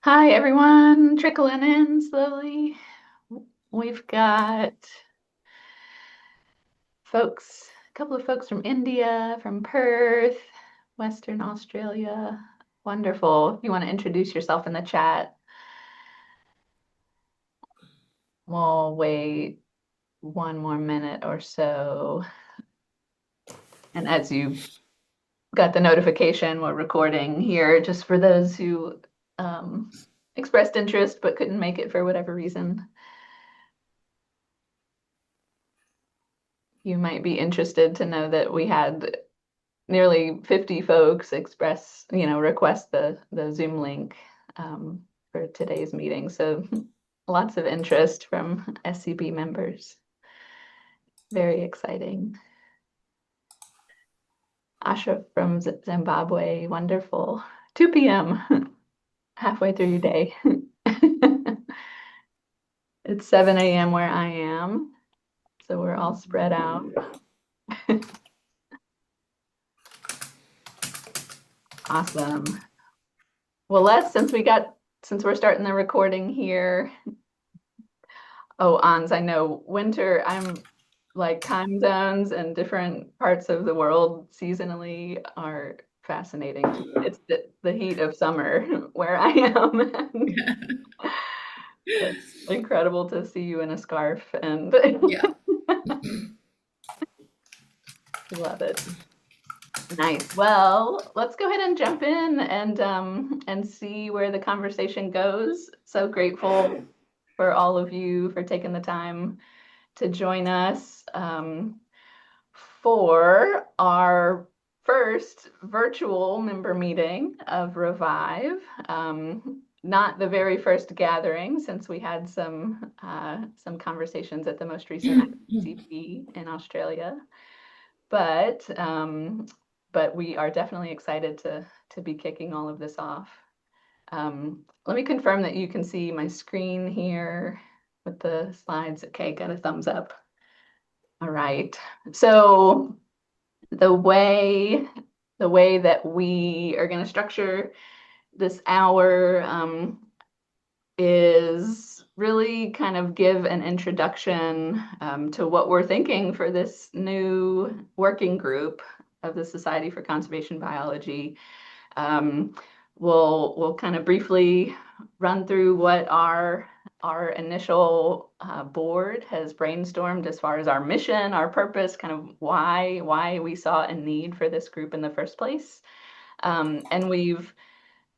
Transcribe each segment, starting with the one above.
Hi, everyone. Trickling in slowly. We've got a couple of folks from India, from Perth, Western Australia. Wonderful. If you want to introduce yourself in the chat, we'll wait one more minute or so. And as you got the notification, we're recording here just for those who um, expressed interest but couldn't make it for whatever reason. You might be interested to know that we had nearly 50 folks request the Zoom link for today's meeting. So lots of interest from SCB members. Very exciting. Asha from Zimbabwe, wonderful. 2 p.m., halfway through your day. It's 7 a.m. where I am, so we're all spread out. Awesome. Well, since we're starting the recording here. Oh, Ans, I know I'm like time zones and different parts of the world seasonally are fascinating to me. It's the heat of summer where I am. It's incredible to see you in a scarf and Yeah. love it. Nice. Well, let's go ahead and jump in and see where the conversation goes. So grateful for all of you for taking the time to join us for our first virtual member meeting of Revive. Not the very first gathering, since we had some conversations at the most recent SCB in Australia, but but we are definitely excited to be kicking all of this off. Let me confirm that you can see my screen here with the slides. Okay, got a thumbs up. All right. So the way that we are going to structure this hour is really kind of give an introduction to what we're thinking for this new working group of the Society for Conservation Biology. Um, we'll kind of briefly run through what our initial board has brainstormed as far as our mission, our purpose, kind of why we saw a need for this group in the first place. And we've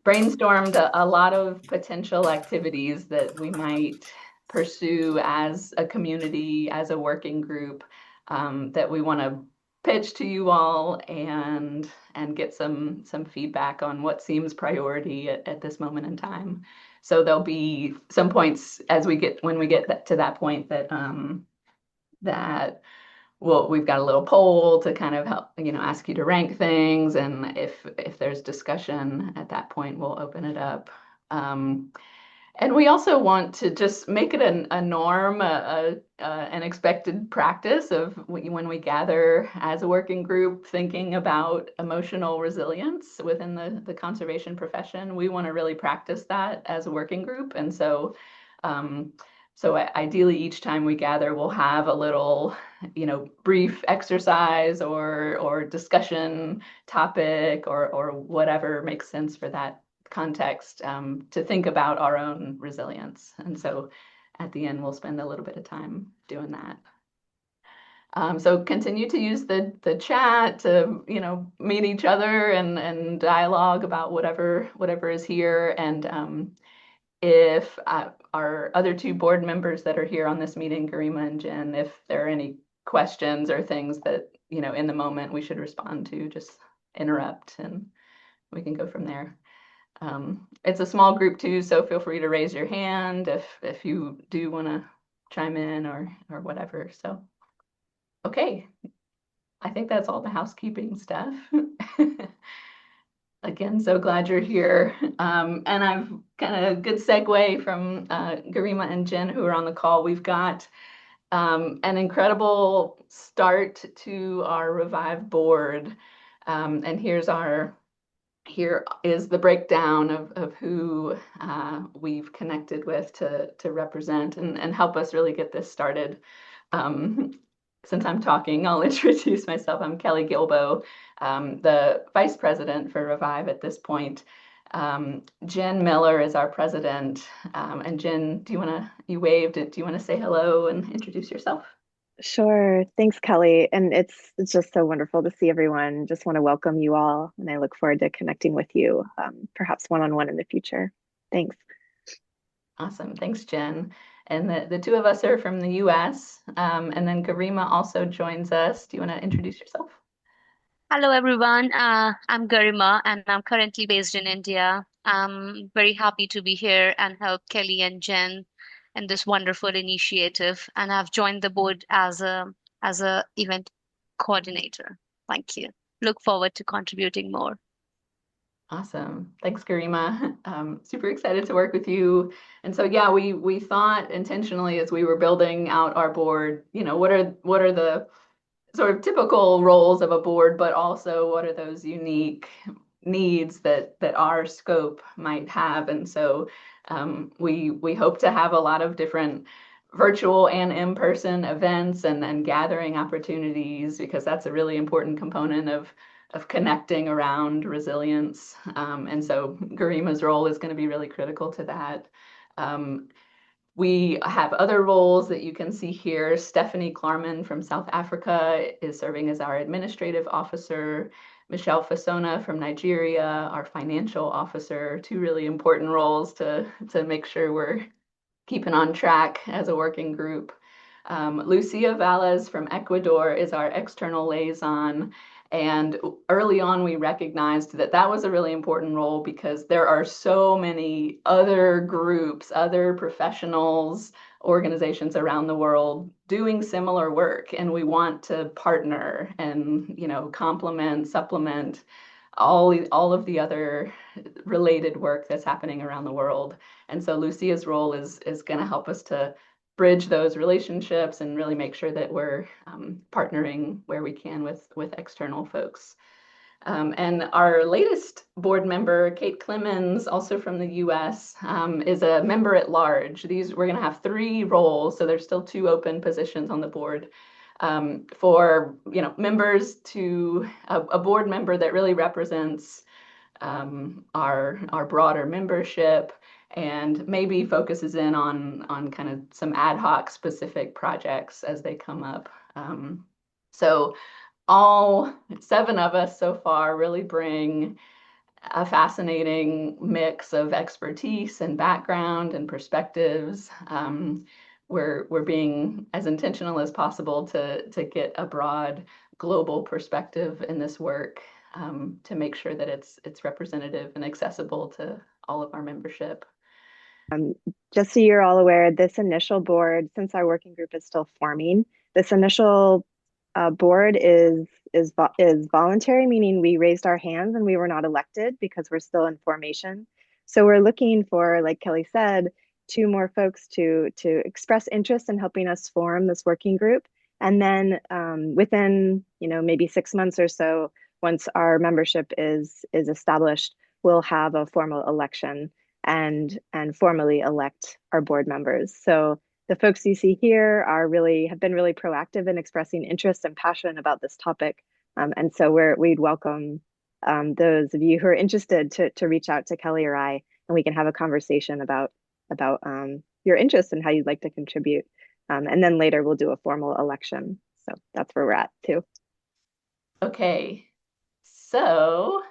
brainstormed a lot of potential activities that we might pursue as a community, as a working group, that we want to pitch to you all and get some feedback on what seems priority at this moment in time. So there'll be some points when we get to that point that well, we've got a little poll to kind of help, ask you to rank things. And if there's discussion at that point, we'll open it up. And we also want to just make it a norm, an expected practice of when we gather as a working group, thinking about emotional resilience within the conservation profession. We want to really practice that as a working group. And so ideally, each time we gather, we'll have a little, brief exercise or discussion topic or whatever makes sense for that context to think about our own resilience. And so at the end, we'll spend a little bit of time doing that. So continue to use the chat to, meet each other and dialogue about whatever is here. And if our other two board members that are here on this meeting, Garima and Jen, if there are any questions or things that, in the moment we should respond to, just interrupt and we can go from there. It's a small group too, so feel free to raise your hand if you do want to chime in or whatever. So, okay, I think that's all the housekeeping stuff. Again, so glad you're here. And I've kind of good segue from Garima and Jen who are on the call. We've got an incredible start to our Revive board. And here's here is the breakdown of who we've connected with to represent and help us really get this started. Since I'm talking, I'll introduce myself. I'm Kelly Gilbo, the Vice President for Revive at this point. Jen Miller is our president. And Jen, you waved, do you want to say hello and introduce yourself? Sure. Thanks, Kelly. And it's just so wonderful to see everyone. Just want to welcome you all, and I look forward to connecting with you, perhaps one-on-one in the future. Thanks. Awesome. Thanks, Jen. And the two of us are from the US. And then Garima also joins us. Do you want to introduce yourself? Hello, everyone. I'm Garima, and I'm currently based in India. I'm very happy to be here and help Kelly and Jen in this wonderful initiative. And I've joined the board as a event coordinator. Thank you. Look forward to contributing more. Awesome. Thanks, Garima. Super excited to work with you. And so, yeah, we thought intentionally as we were building out our board, what are the sort of typical roles of a board, but also what are those unique needs that our scope might have. And so we hope to have a lot of different virtual and in-person events and gathering opportunities because that's a really important component of connecting around resilience. And so Garima's role is going to be really critical to that. We have other roles that you can see here. Stephanie Klarman from South Africa is serving as our administrative officer. Michelle Fasona from Nigeria, our financial officer. Two really important roles to make sure we're keeping on track as a working group. Lucia Valles from Ecuador is our external liaison. And early on, we recognized that that was a really important role because there are so many other groups, other professionals, organizations around the world doing similar work. And we want to partner and, complement, supplement all of the other related work that's happening around the world. And so Lucia's role is going to help us to bridge those relationships and really make sure that we're partnering where we can with external folks. And our latest board member, Kate Clemens, also from the US, is a member at large. We're going to have 3 roles, so there's still 2 open positions on the board for members to a board member that really represents our broader membership and maybe focuses in on kind of some ad hoc specific projects as they come up. So all 7 of us so far really bring a fascinating mix of expertise and background and perspectives. We're being as intentional as possible to get a broad global perspective in this work to make sure that it's representative and accessible to all of our membership. Just so you're all aware, this initial board, since our working group is still forming, this initial board is voluntary, meaning we raised our hands and we were not elected because we're still in formation. So we're looking for, like Kelly said, 2 more folks to express interest in helping us form this working group. And then within maybe 6 months or so, once our membership is established, we'll have a formal election and formally elect our board members. So the folks you see here have been really proactive in expressing interest and passion about this topic. And so we'd welcome those of you who are interested to reach out to Kelly or I, and we can have a conversation about your interest and how you'd like to contribute. And then later we'll do a formal election. So that's where we're at too. Okay, so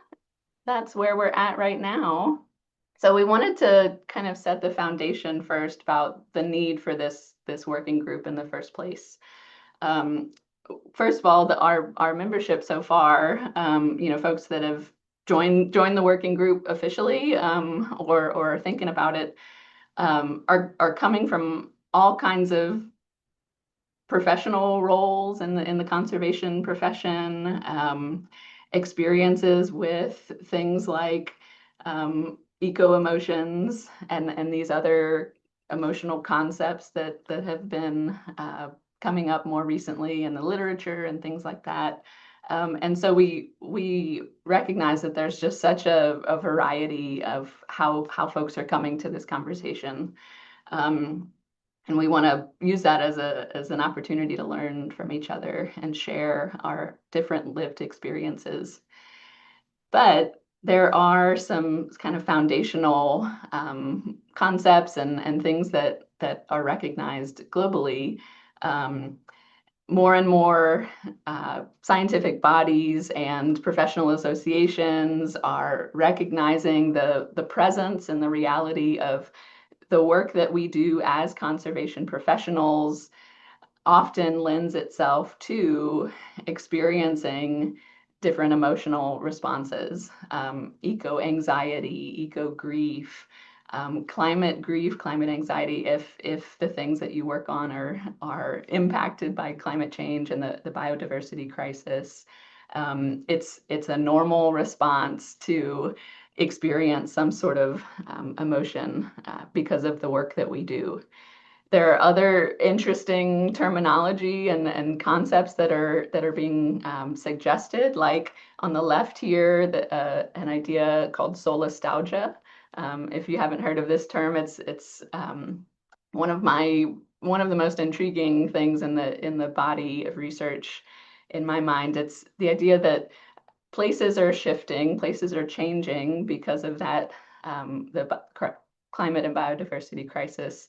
that's where we're at right now. So we wanted to kind of set the foundation first about the need for this working group in the first place. First of all, our membership so far, folks that have joined the working group officially or are thinking about it, are coming from all kinds of professional roles in the conservation profession, experiences with things like eco emotions and these other emotional concepts that have been coming up more recently in the literature and things like that. And so we recognize that there's just such a variety of how folks are coming to this conversation. And we want to use that as an opportunity to learn from each other and share our different lived experiences. But there are some kind of foundational concepts and things that are recognized globally. More and more scientific bodies and professional associations are recognizing the presence and the reality of the work that we do as conservation professionals often lends itself to experiencing different emotional responses, eco-anxiety, eco-grief, climate grief, climate anxiety, if the things that you work on are impacted by climate change and the biodiversity crisis. It's a normal response to experience some sort of emotion because of the work that we do. There are other interesting terminology and concepts that are being suggested, like on the left here, an idea called solastalgia. If you haven't heard of this term, it's one of the most intriguing things in the body of research in my mind. It's the idea that places are shifting, places are changing because of that the climate and biodiversity crisis.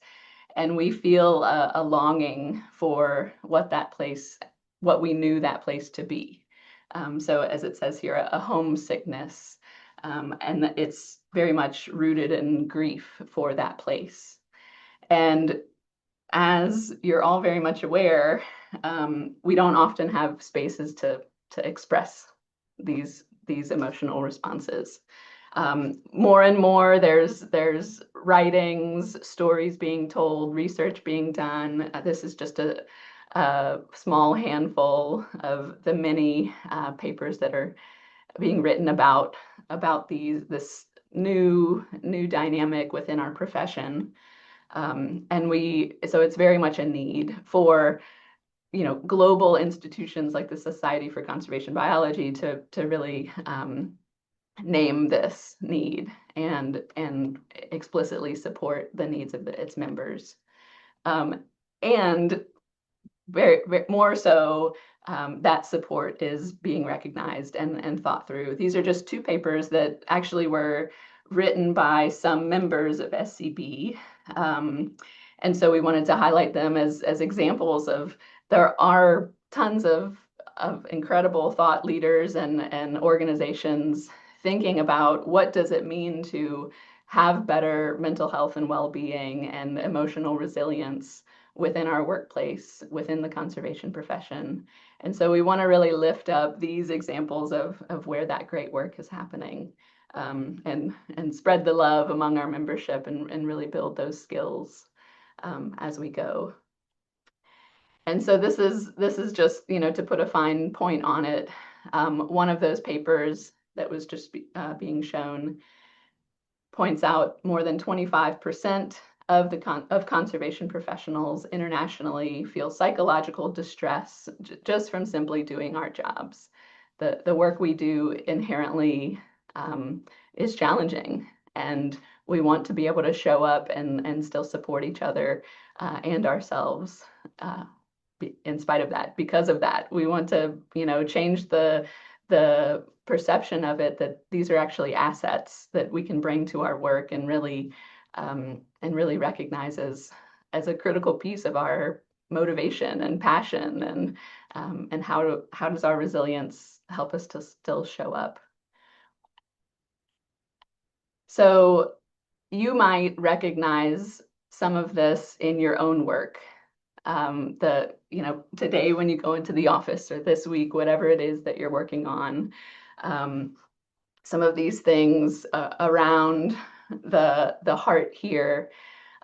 And we feel a longing for what we knew that place to be. So as it says here, a homesickness, and it's very much rooted in grief for that place. And as you're all very much aware, we don't often have spaces to express these emotional responses. More and more, there's writings, stories being told, research being done. This is just a small handful of the many papers that are being written about this new dynamic within our profession. So it's very much a need for global institutions like the Society for Conservation Biology to really name this need and explicitly support the needs of its members. And very more so, that support is being recognized and thought through. These are just two papers that actually were written by some members of SCB. And so we wanted to highlight them as examples of there are tons of incredible thought leaders and organizations thinking about what does it mean to have better mental health and well-being and emotional resilience within our workplace, within the conservation profession. And so we want to really lift up these examples of where that great work is happening, and spread the love among our membership and really build those skills as we go. And so this is just, to put a fine point on it, one of those papers that was just being shown points out more than 25% of conservation professionals internationally feel psychological distress just from simply doing our jobs. The work we do inherently is challenging, and we want to be able to show up and still support each other and ourselves in spite of that. Because of that, we want to change the perception of it, that these are actually assets that we can bring to our work and really recognize as a critical piece of our motivation and passion, and how does our resilience help us to still show up. So you might recognize some of this in your own work. Today when you go into the office, or this week, whatever it is that you're working on, some of these things around the heart here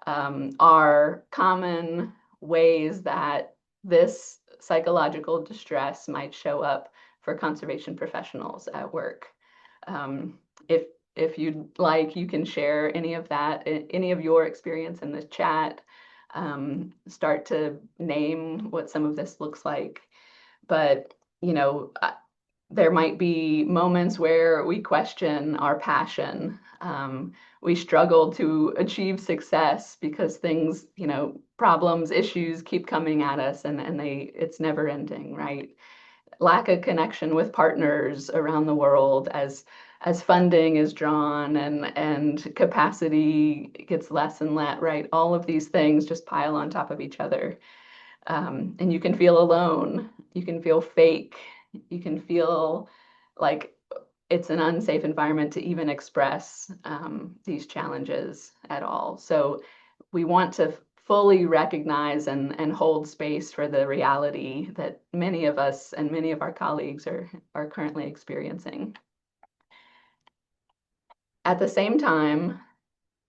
are common ways that this psychological distress might show up for conservation professionals at work. If you'd like, you can share any of that, any of your experience in the chat. Start to name what some of this looks like. But there might be moments where we question our passion. We struggle to achieve success because things, problems, issues keep coming at us, and it's never ending, right? Lack of connection with partners around the world as funding is drawn and capacity gets less and less, right? All of these things just pile on top of each other. And you can feel alone, you can feel fake, you can feel like it's an unsafe environment to even express these challenges at all. So we want to fully recognize and hold space for the reality that many of us and many of our colleagues are currently experiencing. At the same time,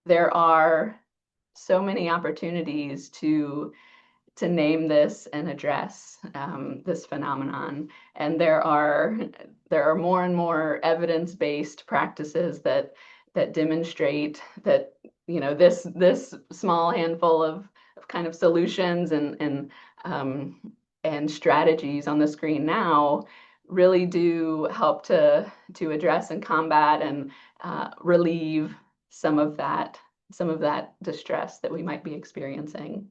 there are so many opportunities to name this and address this phenomenon. And there are more and more evidence-based practices that demonstrate that this small handful of kind of solutions and strategies on the screen now really do help to address and combat and relieve some of that distress that we might be experiencing.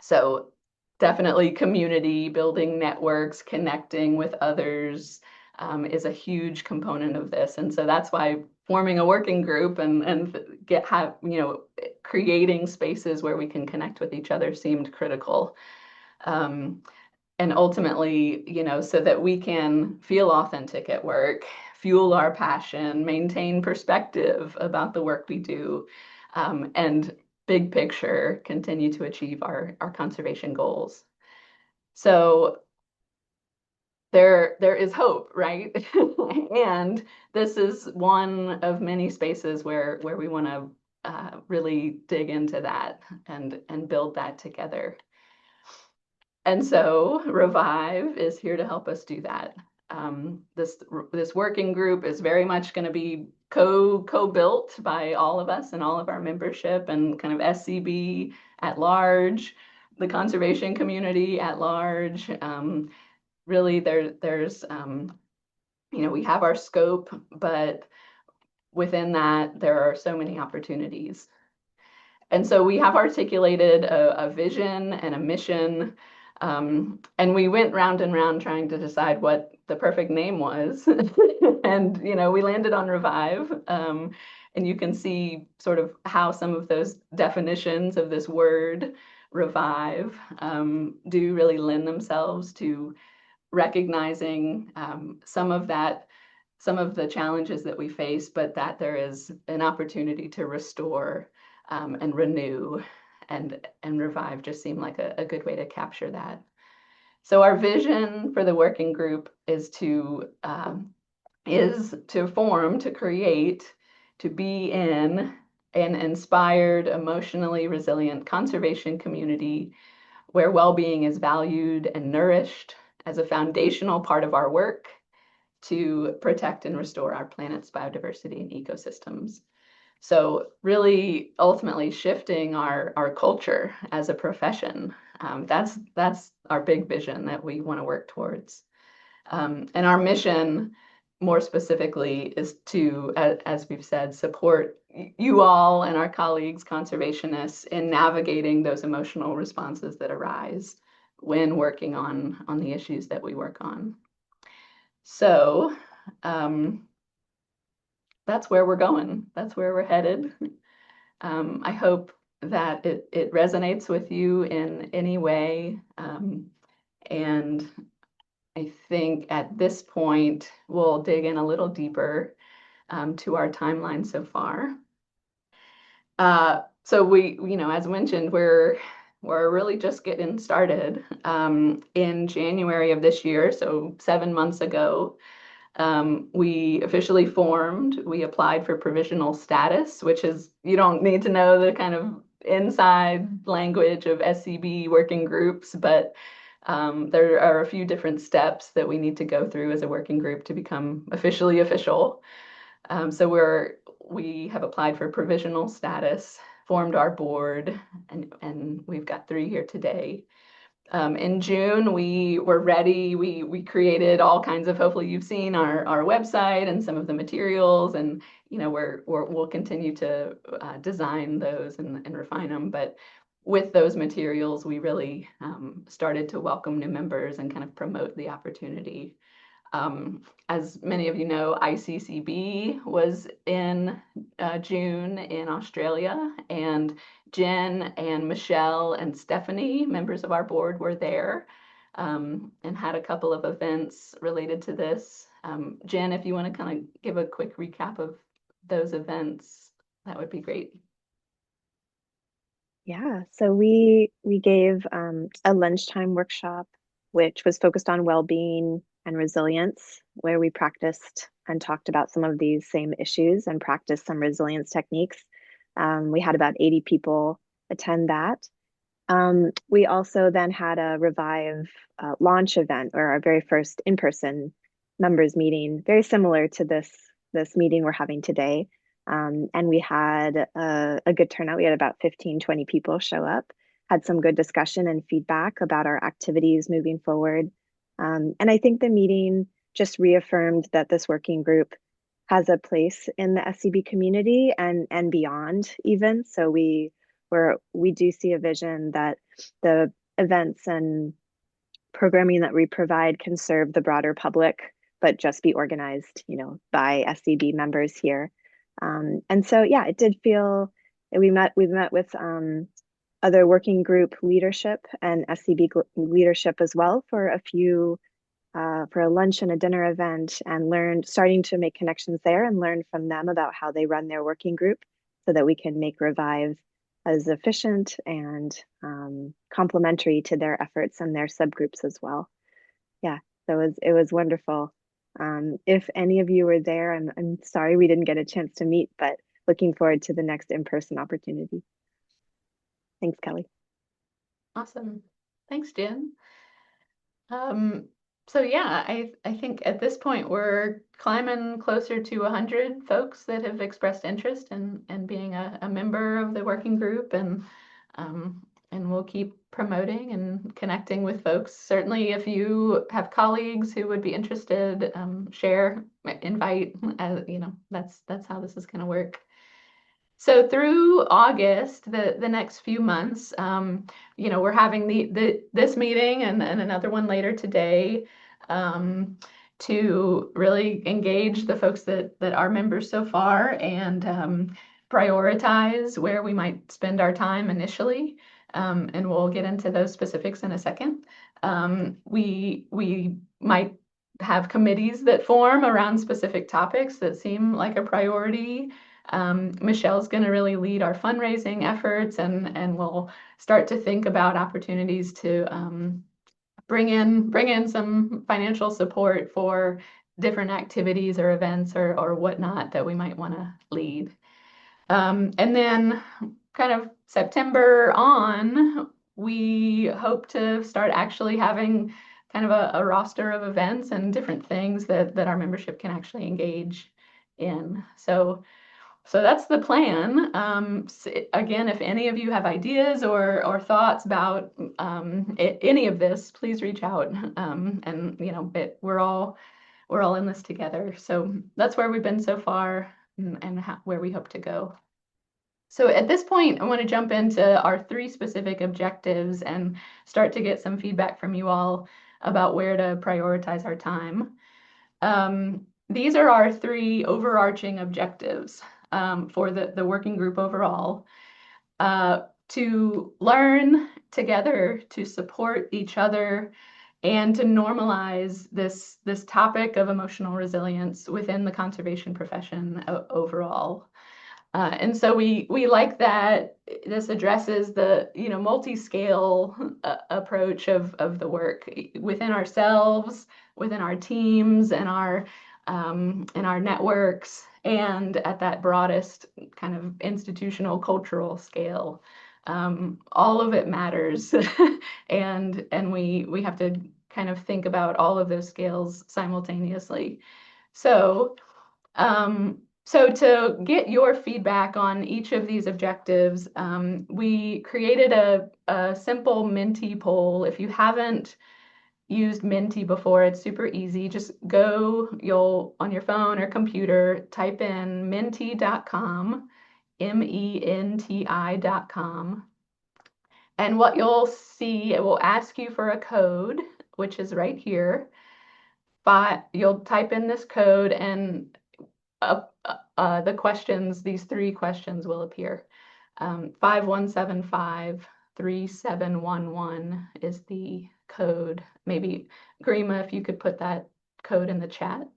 So definitely community, building networks, connecting with others is a huge component of this. And so that's why forming a working group and creating spaces where we can connect with each other seemed critical. And ultimately, so that we can feel authentic at work, fuel our passion, maintain perspective about the work we do, and big picture, continue to achieve our conservation goals. So there is hope, right? And this is one of many spaces where we want to really dig into that and build that together. And so Revive is here to help us do that. This working group is very much going to be co-built by all of us and all of our membership and kind of SCB at large, the conservation community at large. Really, there's we have our scope, but within that there are so many opportunities. And so we have articulated a vision and a mission. And we went round and round trying to decide what the perfect name was. And, we landed on Revive. And you can see sort of how some of those definitions of this word revive do really lend themselves to recognizing some of the challenges that we face, but that there is an opportunity to restore and renew. And Revive just seemed like a good way to capture that. So our vision for the working group is to form, to create, to be in an inspired, emotionally resilient conservation community where well-being is valued and nourished as a foundational part of our work to protect and restore our planet's biodiversity and ecosystems. So really ultimately shifting our culture as a profession. That's our big vision that we want to work towards. And our mission, more specifically, is to, as we've said, support you all and our colleagues, conservationists, in navigating those emotional responses that arise when working on the issues that we work on. So that's where we're going. That's where we're headed. I hope that it resonates with you in any way. And I think at this point, we'll dig in a little deeper to our timeline so far. So we, as mentioned, we're really just getting started. In January of this year, so 7 months ago, we officially formed. We applied for provisional status, which is, you don't need to know the kind of inside language of SCB working groups, but there are a few different steps that we need to go through as a working group to become officially official. So we have applied for provisional status, formed our board, and we've got 3 here today. In June, we were ready. We created all kinds of, hopefully you've seen our website and some of the materials, and we'll continue to design those and refine them. But with those materials, we really started to welcome new members and kind of promote the opportunity. As many of you know, ICCB was in June in Australia, and Jen and Michelle and Stephanie, members of our board, were there and had a couple of events related to this. Jen, if you want to kind of give a quick recap of those events, that would be great. Yeah, so we gave a lunchtime workshop, which was focused on well-being and resilience, where we practiced and talked about some of these same issues and practiced some resilience techniques. We had about 80 people attend that. We also then had a Revive launch event, or our very first in-person members meeting, very similar to this meeting we're having today. And we had a good turnout. We had about 15, 20 people show up, had some good discussion and feedback about our activities moving forward. And I think the meeting just reaffirmed that this working group has a place in the SCB community and beyond even. So we do see a vision that the events and programming that we provide can serve the broader public, but just be organized, by SCB members here. And so, yeah, it did feel we met with other working group leadership and SCB leadership as well for for a lunch and a dinner event, and starting to make connections there and learn from them about how they run their working group so that we can make Revive as efficient and complementary to their efforts and their subgroups as well. Yeah, so it was wonderful. If any of you were there, I'm sorry we didn't get a chance to meet, but looking forward to the next in-person opportunity. Thanks, Kelly. Awesome. Thanks, Jen. So yeah, I think at this point we're climbing closer to 100 folks that have expressed interest in being a member of the working group, and we'll keep promoting and connecting with folks. Certainly, if you have colleagues who would be interested, share, invite. That's how this is going to work. So through August, the next few months, we're having this meeting and another one later today to really engage the folks that are members so far and prioritize where we might spend our time initially. And we'll get into those specifics in a second. We might have committees that form around specific topics that seem like a priority. Michelle's going to really lead our fundraising efforts, and we'll start to think about opportunities to bring in some financial support for different activities or events or whatnot that we might want to lead. And then kind of September on, we hope to start actually having kind of a roster of events and different things that our membership can actually engage in. So that's the plan. Again, if any of you have ideas or thoughts about any of this, please reach out. We're all in this together. So that's where we've been so far and where we hope to go. So at this point, I want to jump into our 3 specific objectives and start to get some feedback from you all about where to prioritize our time. These are our 3 overarching objectives for the working group overall. To learn together, to support each other, and to normalize this topic of emotional resilience within the conservation profession overall. And so we like that this addresses the multi-scale approach of the work within ourselves, within our teams, and our networks, and at that broadest kind of institutional cultural scale. All of it matters, and we have to kind of think about all of those scales simultaneously. So So to get your feedback on each of these objectives, we created a simple Menti poll. If you haven't used Menti before, it's super easy. Just you'll on your phone or computer, type in menti.com, menti.com. And what you'll see, it will ask you for a code, which is right here. But you'll type in this code and the questions, these three questions will appear. 51753711 is the code. Maybe Garima, if you could put that code in the chat.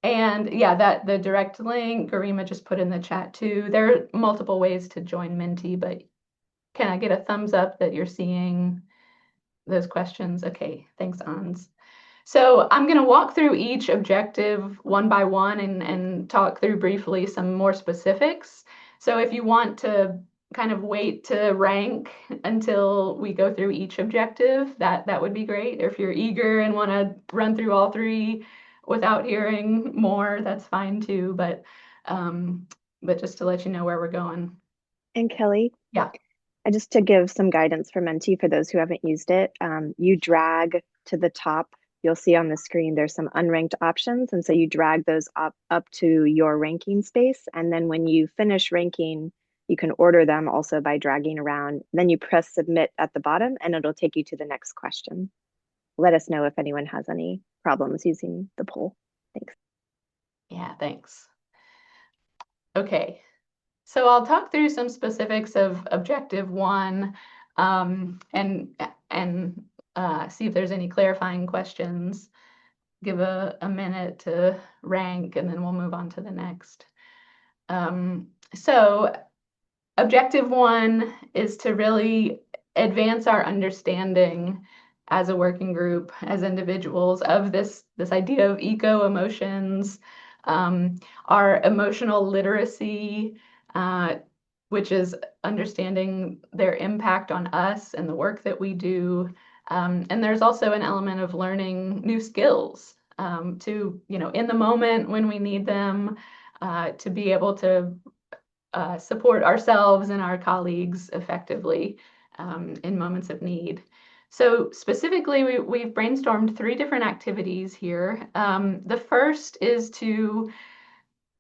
And yeah, that the direct link, Garima just put in the chat too. There are multiple ways to join Menti, but can I get a thumbs up that you're seeing those questions? Okay, thanks, Ans. So I'm going to walk through each objective one by one and talk through briefly some more specifics. So if you want to kind of wait to rank until we go through each objective, that would be great. Or if you're eager and want to run through all three without hearing more, that's fine too. But just to let you know where we're going. And Kelly, Yeah. just to give some guidance for Menti for those who haven't used it, you drag to the top. You'll see on the screen there's some unranked options, and so you drag those up to your ranking space. And then when you finish ranking, you can order them also by dragging around. Then you press submit at the bottom, and it'll take you to the next question. Let us know if anyone has any problems using the poll. Thanks. Yeah, thanks. Okay. So I'll talk through some specifics of objective one, and see if there's any clarifying questions. Give a minute to rank, and then we'll move on to the next. So objective one is to really advance our understanding as a working group, as individuals, of this idea of eco-emotions, our emotional literacy, which is understanding their impact on us and the work that we do. And there's also an element of learning new skills to, in the moment when we need them, to be able to support ourselves and our colleagues effectively in moments of need. So specifically, we've brainstormed 3 different activities here. The first is to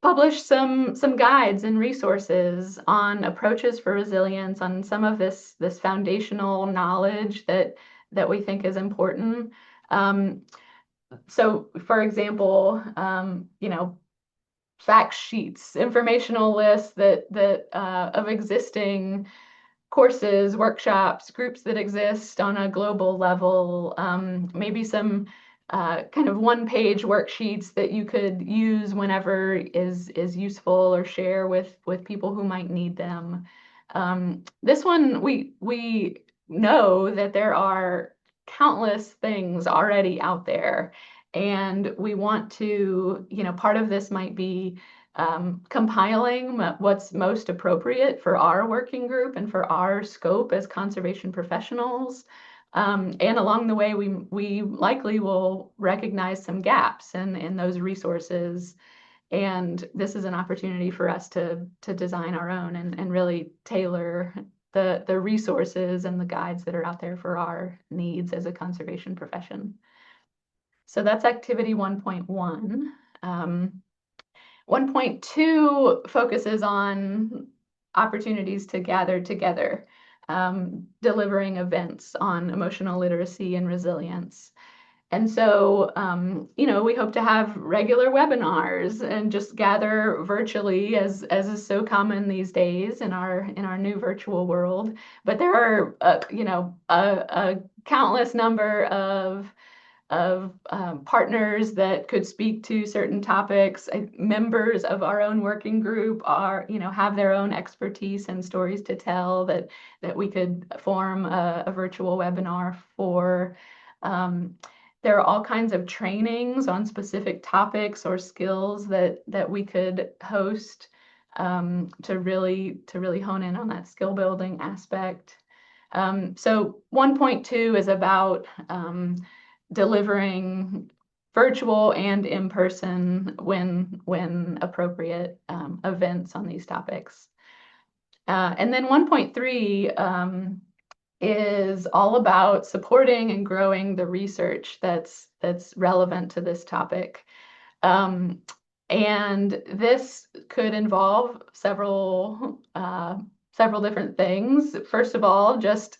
publish some guides and resources on approaches for resilience, on some of this foundational knowledge that we think is important. So, for example, fact sheets, informational lists that of existing courses, workshops, groups that exist on a global level, maybe some kind of one-page worksheets that you could use whenever is useful, or share with people who might need them. This one, we know that there are countless things already out there, and we want to, part of this might be compiling what's most appropriate for our working group and for our scope as conservation professionals. And along the way, we likely will recognize some gaps in those resources. And this is an opportunity for us to design our own and really tailor the resources and the guides that are out there for our needs as a conservation profession. So that's activity 1.1. 1.2 focuses on opportunities to gather together, delivering events on emotional literacy and resilience. And so, we hope to have regular webinars and just gather virtually, as is so common these days in our new virtual world. But there are, a countless number of partners that could speak to certain topics. Members of our own working group have their own expertise and stories to tell that we could form a virtual webinar for. There are all kinds of trainings on specific topics or skills that we could host to really hone in on that skill building aspect. So 1.2 is about delivering virtual and in person when appropriate events on these topics. And then 1.3 is all about supporting and growing the research that's relevant to this topic. And this could involve several different things. First of all, just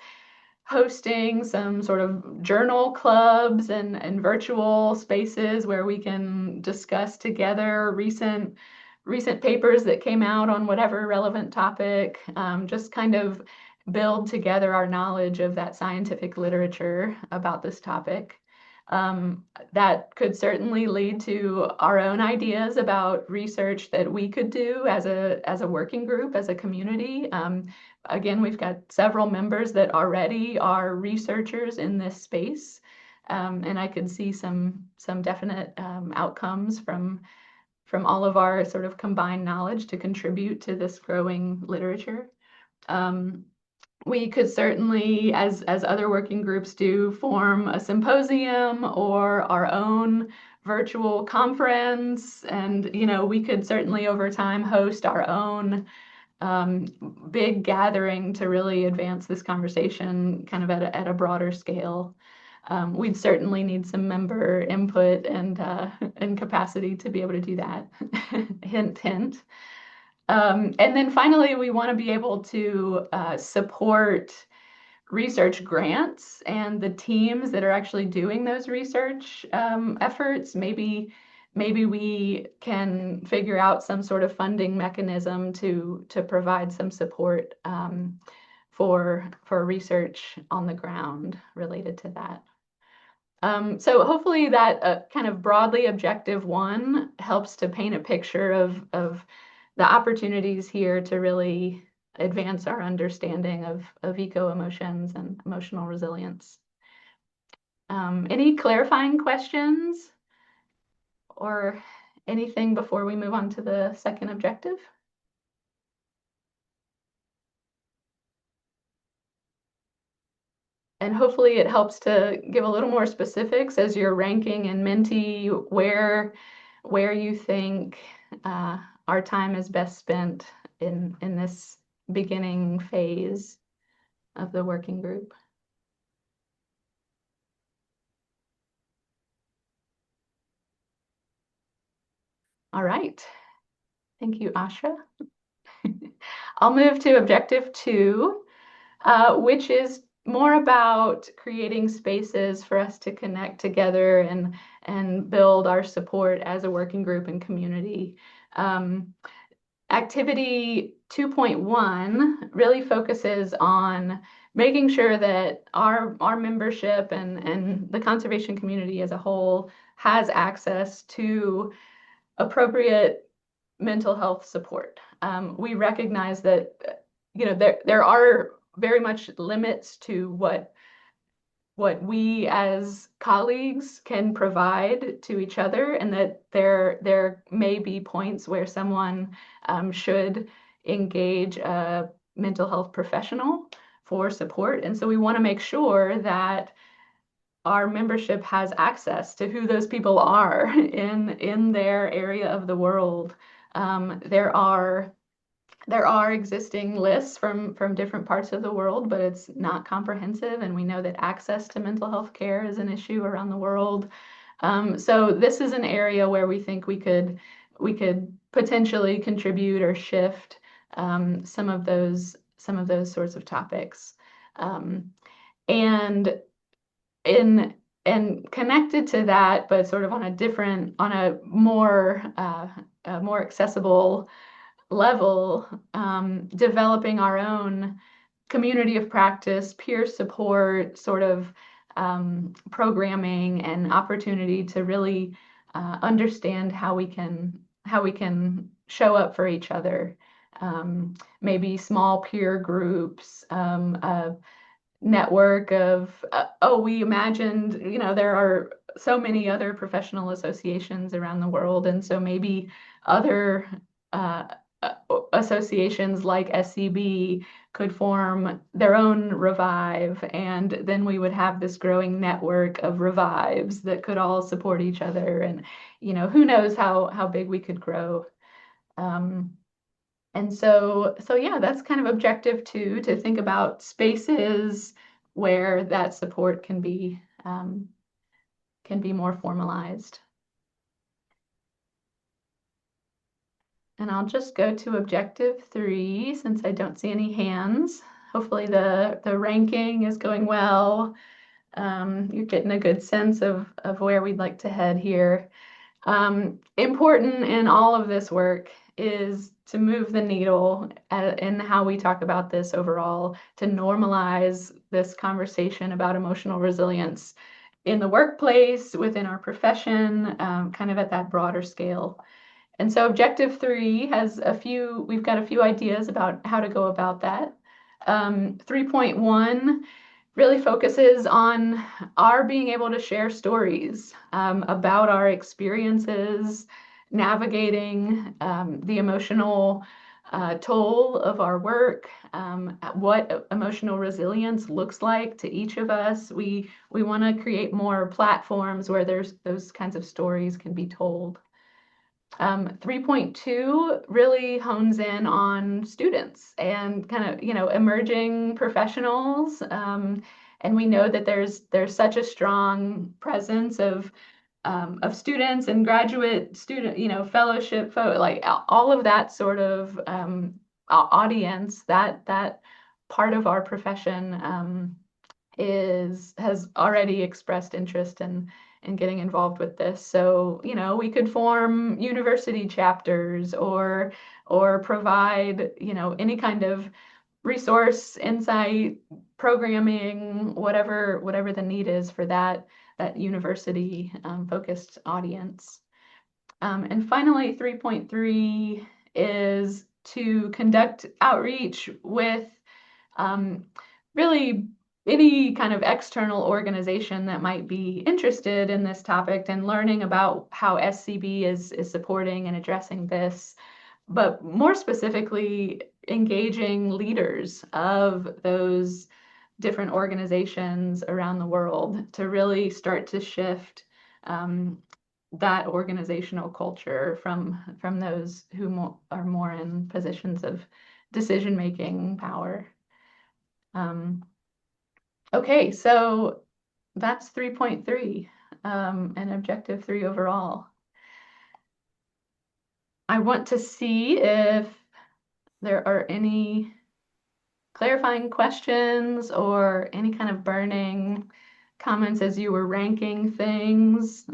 hosting some sort of journal clubs and virtual spaces where we can discuss together recent papers that came out on whatever relevant topic, just kind of build together our knowledge of that scientific literature about this topic. That could certainly lead to our own ideas about research that we could do as a working group, as a community. Again, we've got several members that already are researchers in this space, and I could see some definite outcomes from all of our sort of combined knowledge to contribute to this growing literature. We could certainly, as other working groups do, form a symposium or our own virtual conference, and we could certainly over time host our own big gathering to really advance this conversation kind of at a broader scale. We'd certainly need some member input and capacity to be able to do that. Hint, hint. And then finally, we want to be able to support research grants and the teams that are actually doing those research efforts. Maybe we can figure out some sort of funding mechanism to provide some support for research on the ground related to that. So hopefully that kind of broadly objective one helps to paint a picture of the opportunities here to really advance our understanding of eco-emotions and emotional resilience. Any clarifying questions or anything before we move on to the second objective? And hopefully it helps to give a little more specifics as you're ranking in Menti where you think our time is best spent in this beginning phase of the working group. All right. Thank you, Asha. I'll move to objective 2, which is more about creating spaces for us to connect together and build our support as a working group and community. Activity 2.1 really focuses on making sure that our membership and the conservation community as a whole has access to appropriate mental health support. We recognize that there are very much limits to what we as colleagues can provide to each other, and that there may be points where someone should engage a mental health professional for support. And so we want to make sure that our membership has access to who those people are in their area of the world. There are existing lists from different parts of the world, but it's not comprehensive, and we know that access to mental health care is an issue around the world. So this is an area where we think we could potentially contribute or shift some of those sorts of topics. And connected to that, but sort of on a more accessible level, developing our own community of practice, peer support, sort of programming and opportunity to really understand how we can show up for each other. Maybe small peer groups, a network of, we imagined, there are so many other professional associations around the world, and so maybe other associations like SCB could form their own revive, and then we would have this growing network of revives that could all support each other. And who knows how big we could grow. And so yeah, that's kind of objective 2, to think about spaces where that support can be more formalized. And I'll just go to objective 3 since I don't see any hands. Hopefully the ranking is going well. You're getting a good sense of where we'd like to head here. Important in all of this work is to move the needle in how we talk about this overall, to normalize this conversation about emotional resilience in the workplace, within our profession, kind of at that broader scale. And so objective 3 has we've got a few ideas about how to go about that. 3.1 really focuses on our being able to share stories about our experiences navigating the emotional toll of our work, what emotional resilience looks like to each of us. We want to create more platforms where those kinds of stories can be told. 3.2 really hones in on students and kind of, emerging professionals. And we know that there's such a strong presence of students and graduate student, fellowship, like all of that sort of audience, that part of our profession has already expressed interest in getting involved with this. So, we could form university chapters or provide, any kind of resource, insight, programming, whatever the need is for that university focused audience. And finally, 3.3 is to conduct outreach with really any kind of external organization that might be interested in this topic and learning about how SCB is supporting and addressing this, but more specifically, engaging leaders of those different organizations around the world to really start to shift that organizational culture from those who are more in positions of decision-making power. Okay, so that's 3.3 and objective 3 overall. I want to see if there are any clarifying questions or any kind of burning comments as you were ranking things.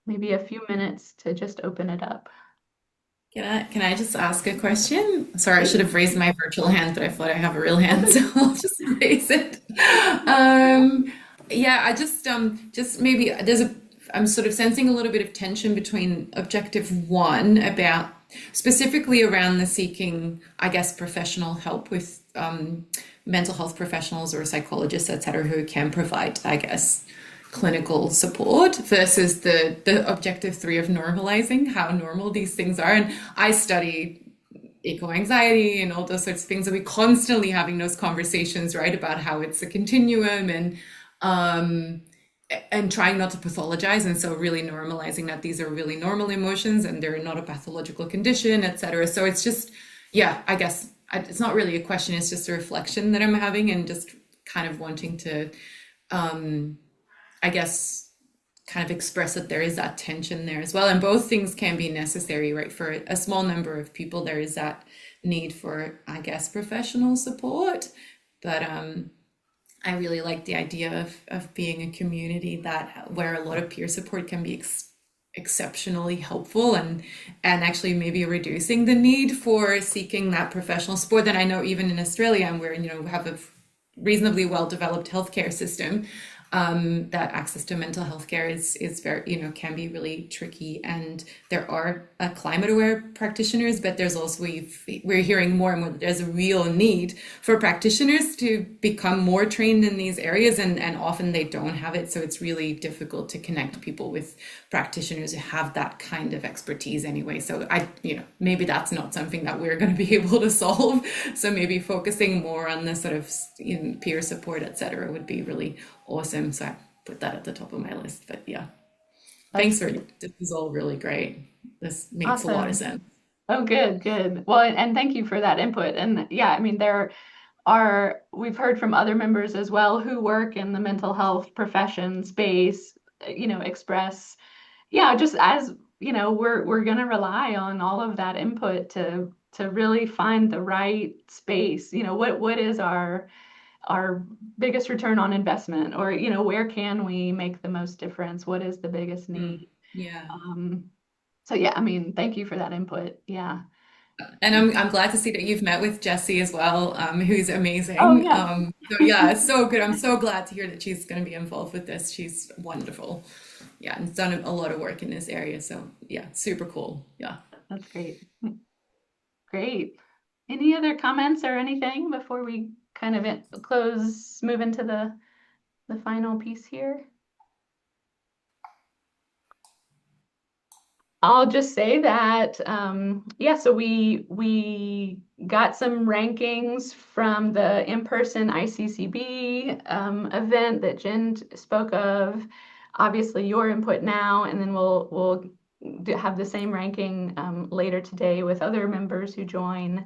Maybe a few minutes to just open it up. Can I just ask a question? Sorry, I should have raised my virtual hand, but I thought I have a real hand, so I'll just raise it. Yeah, I just maybe I'm sort of sensing a little bit of tension between objective 1 about specifically around the seeking, I guess, professional help with mental health professionals or psychologists, et cetera, who can provide, I guess, clinical support versus the objective 3 of normalizing how normal these things are. And I study eco-anxiety and all those sorts of things, and we're constantly having those conversations, right, about how it's a continuum and trying not to pathologize, and so really normalizing that these are really normal emotions and they're not a pathological condition, et cetera. So it's just, yeah, I guess it's not really a question, it's just a reflection that I'm having and just kind of wanting to I guess kind of express that there is that tension there as well. And both things can be necessary, right? For a small number of people, there is that need for, I guess, professional support. But I really like the idea of being a community where a lot of peer support can be exceptionally helpful and actually maybe reducing the need for seeking that professional support. That I know even in Australia, where we have a reasonably well-developed healthcare system, that access to mental health care is very, you know, can be really tricky. And there are climate aware practitioners, but there's also, we're hearing more and more that there's a real need for practitioners to become more trained in these areas, and often they don't have it. So it's really difficult to connect people with practitioners who have that kind of expertise anyway. So you know, maybe that's not something that we're going to be able to solve. So maybe focusing more on the sort of, you know, peer support, etc., would be really awesome. So I put that at the top of my list. But yeah, thanks for this is all really great. This makes a lot of Awesome. sense. Oh, good, good. Well, and thank you for that input. And yeah, I mean, we've heard from other members as well who work in the mental health profession space, you know, express, yeah, just as, you know, we're going to rely on all of that input to really find the right space. You know, what is our biggest return on investment, or, you know, where can we make the most difference? What is the biggest need? Yeah. So yeah, I mean, thank you for that input. Yeah. And I'm glad to see that you've met with Jessie as well, who's Oh amazing. yeah. So yeah, it's so good. I'm so glad to hear that she's going to be involved with this. She's wonderful. Yeah, and done a lot of work in this area. So yeah, super cool. Yeah. That's great. Great. Any other comments or anything before we kind of move into the final piece here? I'll just say that, yeah, so we got some rankings from the in-person ICCB event that Jen spoke of. Obviously, your input now, and then we'll have the same ranking later today with other members who join.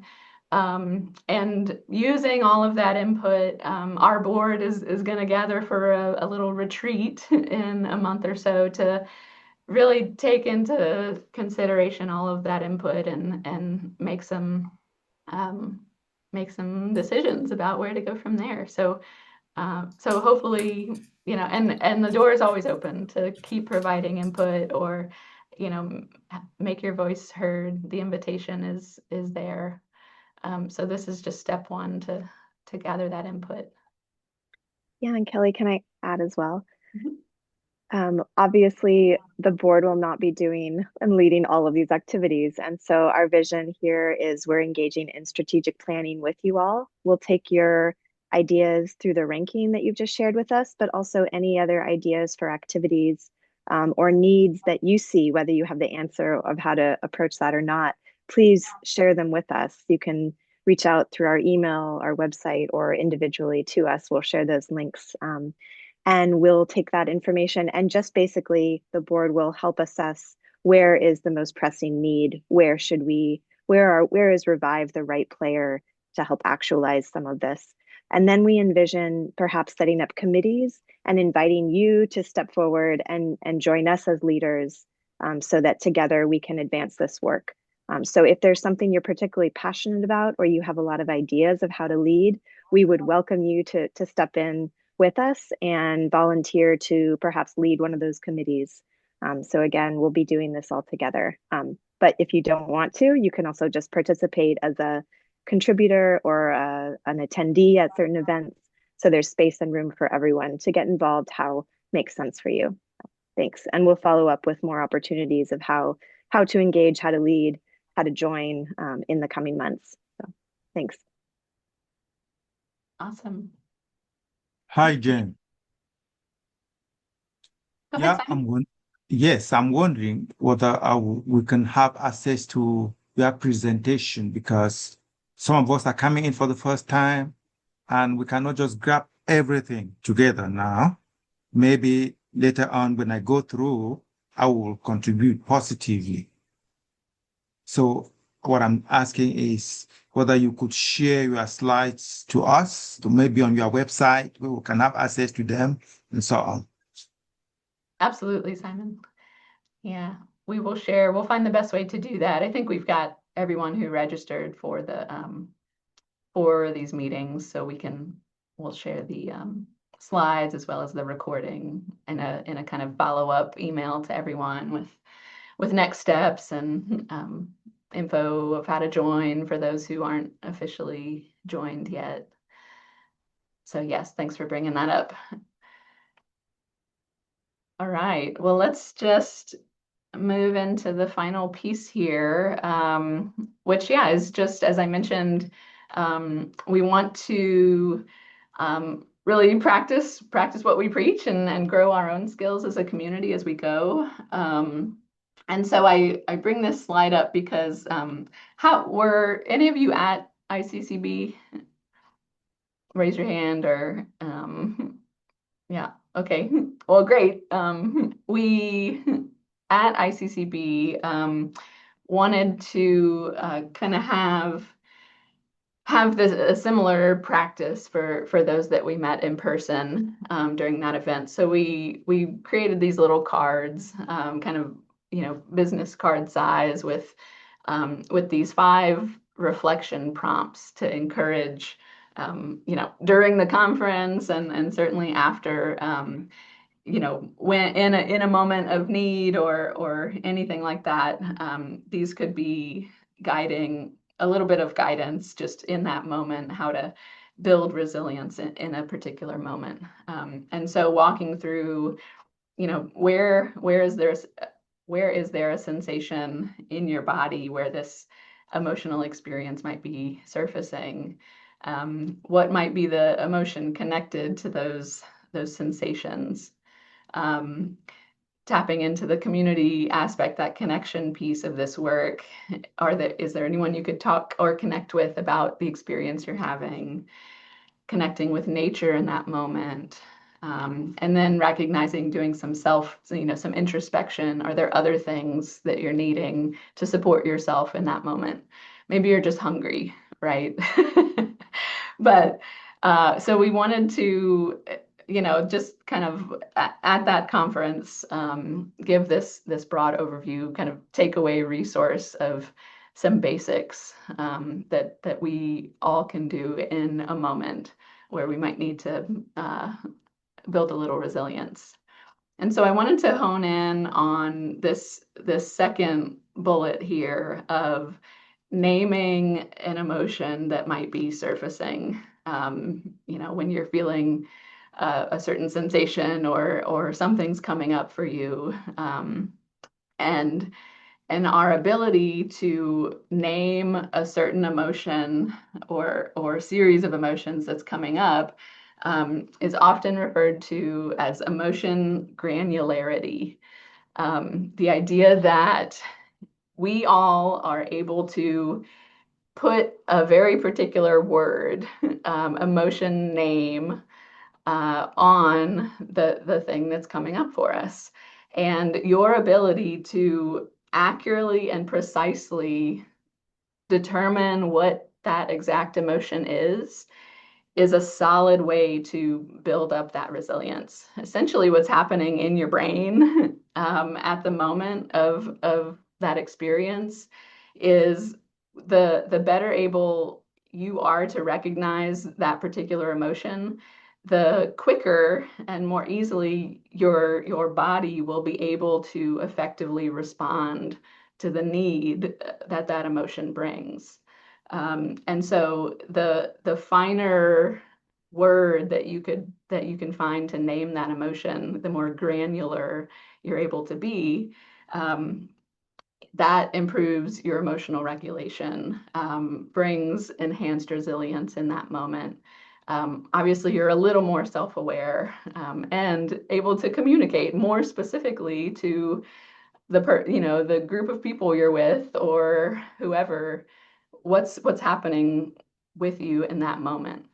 And using all of that input, our board is going to gather for a little retreat in a month or so to really take into consideration all of that input and make some decisions about where to go from there. So so hopefully, you know, and the door is always open to keep providing input, or, you know, make your voice heard. The invitation is there. So this is just step one to gather that input. Yeah, and Kelly, can I add as well? Mhm. Obviously, the board will not be doing and leading all of these activities. And so our vision here is we're engaging in strategic planning with you all. We'll take your ideas through the ranking that you've just shared with us, but also any other ideas for activities or needs that you see, whether you have the answer of how to approach that or not, please share them with us. You can reach out through our email, our website, or individually to us. We'll share those links. And we'll take that information and just basically the board will help assess where is the most pressing need, where is Revive the right player to help actualize some of this. And then we envision perhaps setting up committees and inviting you to step forward and join us as leaders so that together we can advance this work. So if there's something you're particularly passionate about or you have a lot of ideas of how to lead, we would welcome you to step in with us and volunteer to perhaps lead one of those committees. So again, we'll be doing this all together. But if you don't want to, you can also just participate as a contributor or an attendee at certain events. So there's space and room for everyone to get involved how makes sense for you. Thanks. And we'll follow up with more opportunities of how to engage, how to lead, how to join in the coming months. So thanks. Awesome. Hi, Jen. Go ahead, Yeah, Simon. yes, I'm wondering whether we can have access to your presentation because some of us are coming in for the first time and we cannot just grab everything together now. Maybe later on when I go through, I will contribute positively. So what I'm asking is whether you could share your slides to us, to maybe on your website, where we can have access to them and so on. Absolutely, Simon. Yeah, we will share. We'll find the best way to do that. I think we've got everyone who registered for these meetings, so we'll share the slides as well as the recording in a kind of follow-up email to everyone with next steps and info of how to join for those who aren't officially joined yet. So yes, thanks for bringing that up. All right, well, let's just move into the final piece here, which, yeah, is just, as I mentioned, we want to really practice what we preach and grow our own skills as a community as we go. And so I bring this slide up because how were any of you at ICCB? Raise your hand or yeah, okay. Well, great. We at ICCB wanted to kind of have this a similar practice for those that we met in person during that event. So we created these little cards, kind of business card size with these 5 reflection prompts to encourage during the conference and certainly after when in a moment of need or anything like that, these could be guiding a little bit of guidance just in that moment, how to build resilience in a particular moment. And so walking through, where is there a sensation in your body where this emotional experience might be surfacing? What might be the emotion connected to those sensations? Tapping into the community aspect, that connection piece of this work. Is there anyone you could talk or connect with about the experience you're having? Connecting with nature in that moment. And then recognizing, doing some some introspection. Are there other things that you're needing to support yourself in that moment? Maybe you're just hungry, right? But so we wanted to, just kind of at that conference, give this broad overview, kind of takeaway resource of some basics that we all can do in a moment where we might need to build a little resilience. And so I wanted to hone in on this second bullet here of naming an emotion that might be surfacing, when you're feeling a certain sensation or something's coming up for you, and our ability to name a certain emotion or series of emotions that's coming up is often referred to as emotion granularity. The idea that we all are able to put a very particular word, emotion name, on the thing that's coming up for us. And your ability to accurately and precisely determine what that exact emotion is a solid way to build up that resilience. Essentially, what's happening in your brain at the moment of that experience is the better able you are to recognize that particular emotion, the quicker and more easily your body will be able to effectively respond to the need that emotion brings. And so the finer word that you can find to name that emotion, the more granular you're able to be, that improves your emotional regulation, brings enhanced resilience in that moment. Obviously, you're a little more self-aware and able to communicate more specifically to the group of people you're with or whoever, what's happening with you in that moment.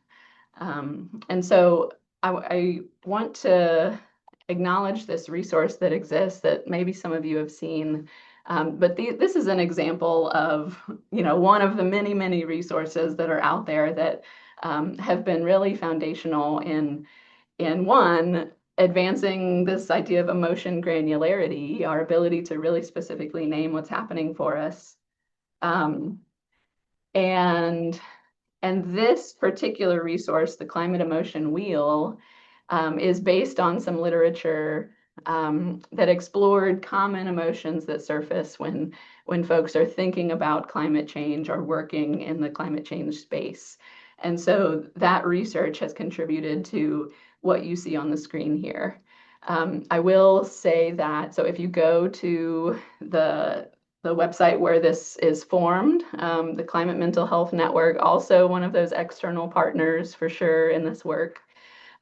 And so I want to acknowledge this resource that exists that maybe some of you have seen. But this is an example of, one of the many, many resources that are out there that have been really foundational in one, advancing this idea of emotion granularity, our ability to really specifically name what's happening for us. And this particular resource, the Climate Emotion Wheel, is based on some literature that explored common emotions that surface when folks are thinking about climate change or working in the climate change space. And so that research has contributed to what you see on the screen here. I will say that, so if you go to the website where this is formed, the Climate Mental Health Network, also one of those external partners for sure in this work.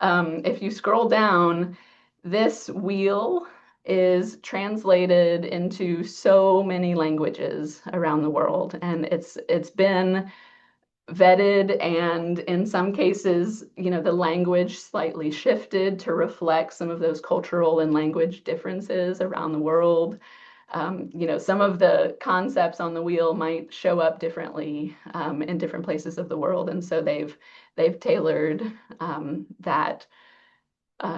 If you scroll down, this wheel is translated into so many languages around the world, and it's been vetted, and in some cases, the language slightly shifted to reflect some of those cultural and language differences around the world. Some of the concepts on the wheel might show up differently in different places of the world, and so they've tailored that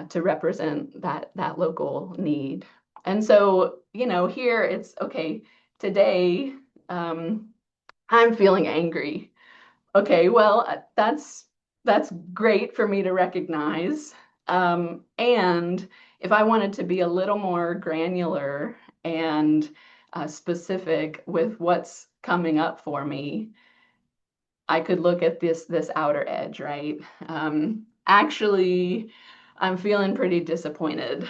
to represent that local need. And so, here it's okay. Today, I'm feeling angry. Okay, well, that's great for me to recognize. And if I wanted to be a little more granular and specific with what's coming up for me, I could look at this outer edge, right? Actually, I'm feeling pretty disappointed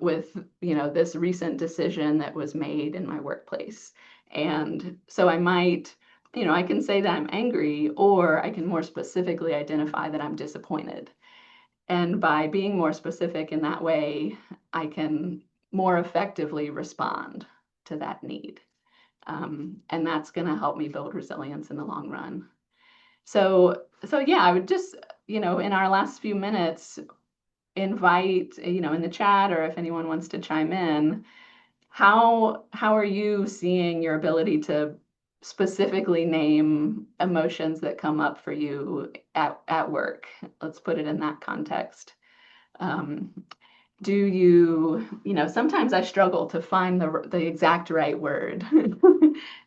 with this recent decision that was made in my workplace. And so I might, I can say that I'm angry, or I can more specifically identify that I'm disappointed. And by being more specific in that way, I can more effectively respond to that need. And that's going to help me build resilience in the long run. So yeah, I would just, in our last few minutes, invite, in the chat, or if anyone wants to chime in, how are you seeing your ability to specifically name emotions that come up for you at work? Let's put it in that context. Do you, sometimes I struggle to find the exact right word.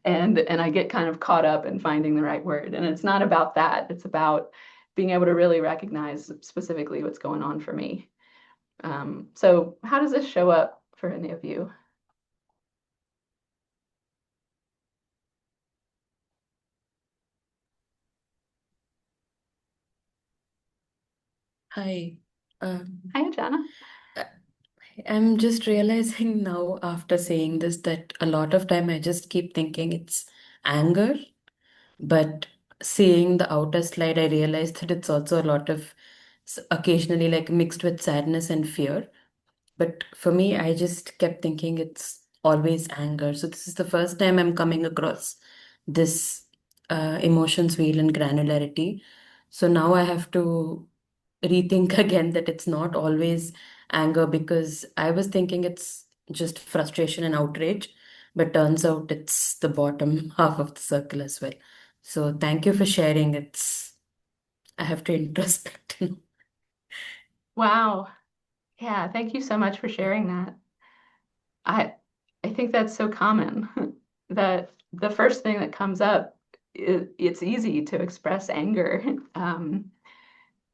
And I get kind of caught up in finding the right word. And it's not about that. It's about being able to really recognize specifically what's going on for me. So how does this show up for any of you? Hi. Hi, Jana. I'm just realizing now after saying this that a lot of time I just keep thinking it's anger, but seeing the outer slide, I realized that it's also a lot of occasionally like mixed with sadness and fear. But for me, I just kept thinking it's always anger. So this is the first time I'm coming across this emotions wheel and granularity. So now I have to rethink again that it's not always anger, because I was thinking it's just frustration and outrage, but turns out it's the bottom half of the circle as well. So thank you for sharing. I have to introspect. Wow. Yeah, thank you so much for sharing that. I think that's so common that the first thing that comes up, it's easy to express anger.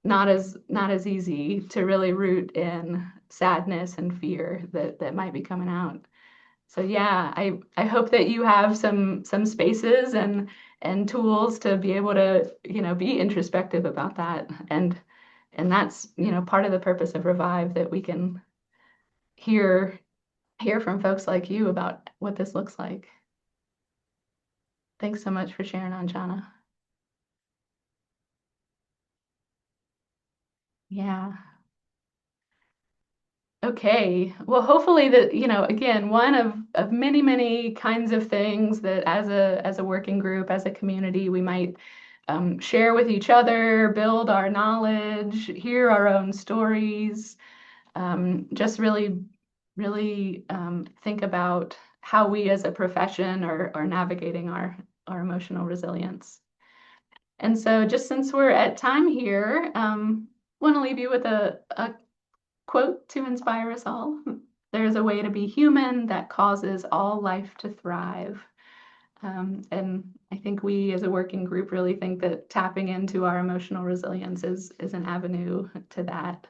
Not as easy to really root in sadness and fear that might be coming out. So yeah, I hope that you have some spaces and tools to be able to, be introspective about that. And that's, part of the purpose of Revive, that we can hear from folks like you about what this looks like. Thanks so much for sharing, Anjana. Yeah. Okay. Well, hopefully that, again, one of many, many kinds of things that as a working group, as a community, we might share with each other, build our knowledge, hear our own stories, just really, really think about how we as a profession are navigating our emotional resilience. And so just since we're at time here, want to leave you with a quote to inspire us all. There's a way to be human that causes all life to thrive. And I think we as a working group really think that tapping into our emotional resilience is an avenue to that.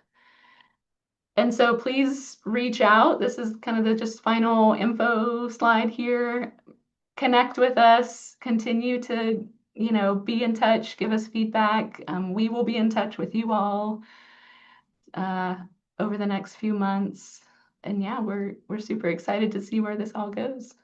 And so please reach out. This is kind of the just final info slide here. Connect with us, continue to, be in touch, give us feedback. We will be in touch with you all. over the next few months. And yeah, we're super excited to see where this all goes.